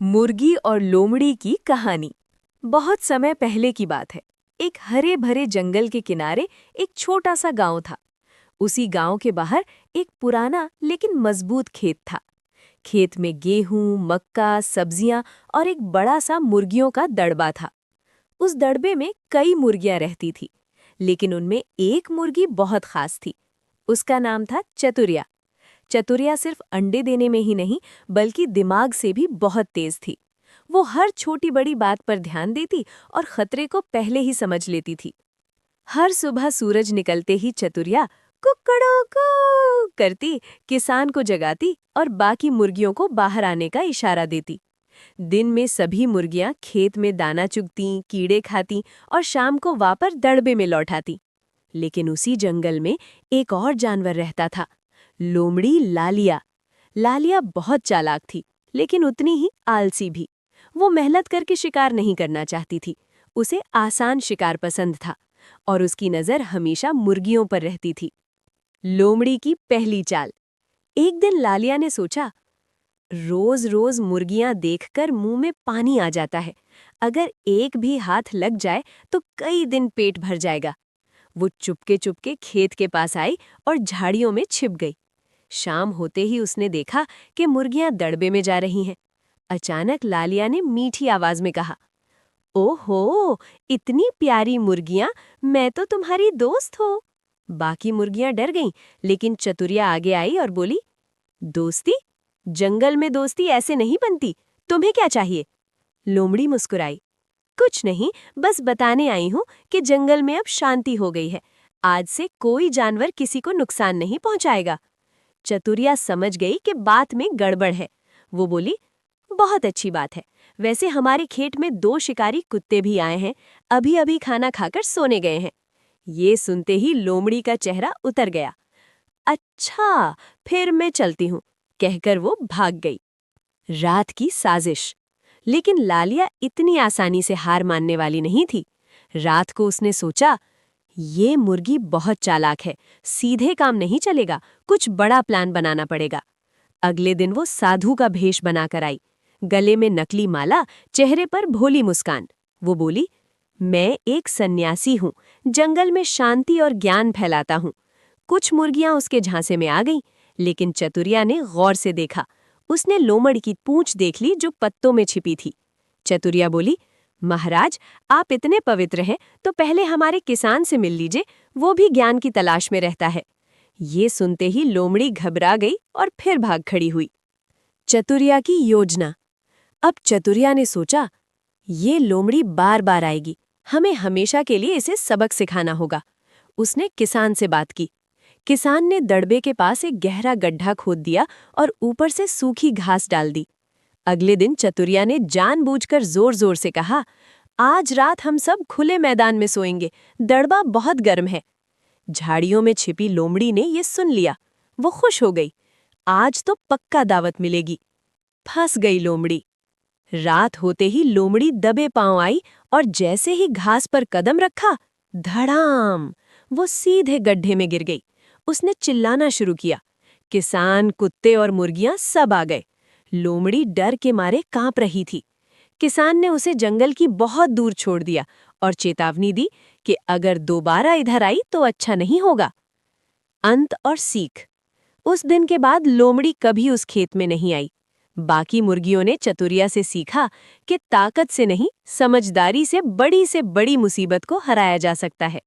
मुर्गी और लोमड़ी की कहानी। बहुत समय पहले की बात है। एक हरे भरे जंगल के किनारे एक छोटा सा गांव था। उसी गांव के बाहर एक पुराना लेकिन मजबूत खेत था। खेत में गेहूं, मक्का, सब्जियां और एक बड़ा सा मुर्गियों का दड़बा था। उस दड़बे में कई मुर्गियां रहती थी, लेकिन उनमें एक मुर्गी बहुत खास थी। उसका नाम था चतुरिया। चतुरिया सिर्फ अंडे देने में ही नहीं, बल्कि दिमाग से भी बहुत तेज थी। वो हर छोटी बड़ी बात पर ध्यान देती और खतरे को पहले ही समझ लेती थी। हर सुबह सूरज निकलते ही चतुरिया कुकड़ो को करती किसान को जगाती और बाकी मुर्गियों को बाहर आने का इशारा देती। दिन में सभी मुर्गियां खेत में दाना चुगती, कीड़े खाती और शाम को वापस दड़बे में लौट आती। लेकिन उसी जंगल में एक और जानवर रहता था, लोमड़ी लालिया। लालिया बहुत चालाक थी, लेकिन उतनी ही आलसी भी। वो मेहनत करके शिकार नहीं करना चाहती थी। उसे आसान शिकार पसंद था और उसकी नज़र हमेशा मुर्गियों पर रहती थी। लोमड़ी की पहली चाल। एक दिन लालिया ने सोचा, रोज रोज मुर्गियां देखकर मुंह में पानी आ जाता है। अगर एक भी हाथ लग जाए तो कई दिन पेट भर जाएगा। वो चुपके चुपके खेत के पास आई और झाड़ियों में छिप गई। शाम होते ही उसने देखा कि मुर्गियां दड़बे में जा रही हैं। अचानक लालिया ने मीठी आवाज में कहा, ओहो, इतनी प्यारी मुर्गियां, मैं तो तुम्हारी दोस्त हूँ। बाकी मुर्गियां डर गईं, लेकिन चतुरिया आगे आई और बोली, दोस्ती? जंगल में दोस्ती ऐसे नहीं बनती। तुम्हें क्या चाहिए? लोमड़ी मुस्कुराई, कुछ नहीं, बस बताने आई हूँ कि जंगल में अब शांति हो गई है। आज से कोई जानवर किसी को नुकसान नहीं पहुंचाएगा। चतुरिया समझ गई कि बात में गड़बड़ है। वो बोली, बहुत अच्छी बात है। वैसे हमारे खेत में 2 शिकारी कुत्ते भी आए हैं, अभी अभी खाना खाकर सोने गए हैं। ये सुनते ही लोमड़ी का चेहरा उतर गया। अच्छा, फिर मैं चलती हूँ, कहकर वो भाग गई। रात की साजिश। लेकिन लालिया इतनी आसानी से हार मानने वाली नहीं थी। रात को उसने सोचा, ये मुर्गी बहुत चालाक है, सीधे काम नहीं चलेगा, कुछ बड़ा प्लान बनाना पड़ेगा। अगले दिन वो साधु का भेष बनाकर आई। गले में नकली माला, चेहरे पर भोली मुस्कान। वो बोली, मैं एक सन्यासी हूँ, जंगल में शांति और ज्ञान फैलाता हूँ। कुछ मुर्गियां उसके झांसे में आ गईं, लेकिन चतुरिया ने गौर से देखा। उसने लोमड़ की पूंछ देख ली जो पत्तों में छिपी थी। चतुरिया बोली, महाराज, आप इतने पवित्र हैं तो पहले हमारे किसान से मिल लीजिए, वो भी ज्ञान की तलाश में रहता है। ये सुनते ही लोमड़ी घबरा गई और फिर भाग खड़ी हुई। चतुरिया की योजना। अब चतुरिया ने सोचा, ये लोमड़ी बार बार आएगी, हमें हमेशा के लिए इसे सबक सिखाना होगा। उसने किसान से बात की। किसान ने दड़बे के पास एक गहरा गड्ढा खोद दिया और ऊपर से सूखी घास डाल दी। अगले दिन चतुरिया ने जानबूझकर जोर जोर से कहा, आज रात हम सब खुले मैदान में सोएंगे, दड़बा बहुत गर्म है। झाड़ियों में छिपी लोमड़ी ने ये सुन लिया। वो खुश हो गई, आज तो पक्का दावत मिलेगी। फंस गई लोमड़ी। रात होते ही लोमड़ी दबे पांव आई और जैसे ही घास पर कदम रखा, धड़ाम, वो सीधे गड्ढे में गिर गई। उसने चिल्लाना शुरू किया। किसान, कुत्ते और मुर्गियां सब आ गए। लोमड़ी डर के मारे कांप रही थी। किसान ने उसे जंगल की बहुत दूर छोड़ दिया और चेतावनी दी कि अगर दोबारा इधर आई तो अच्छा नहीं होगा। अंत और सीख। उस दिन के बाद लोमड़ी कभी उस खेत में नहीं आई। बाकी मुर्गियों ने चतुरिया से सीखा कि ताकत से नहीं, समझदारी से बड़ी मुसीबत को हराया जा सकता है।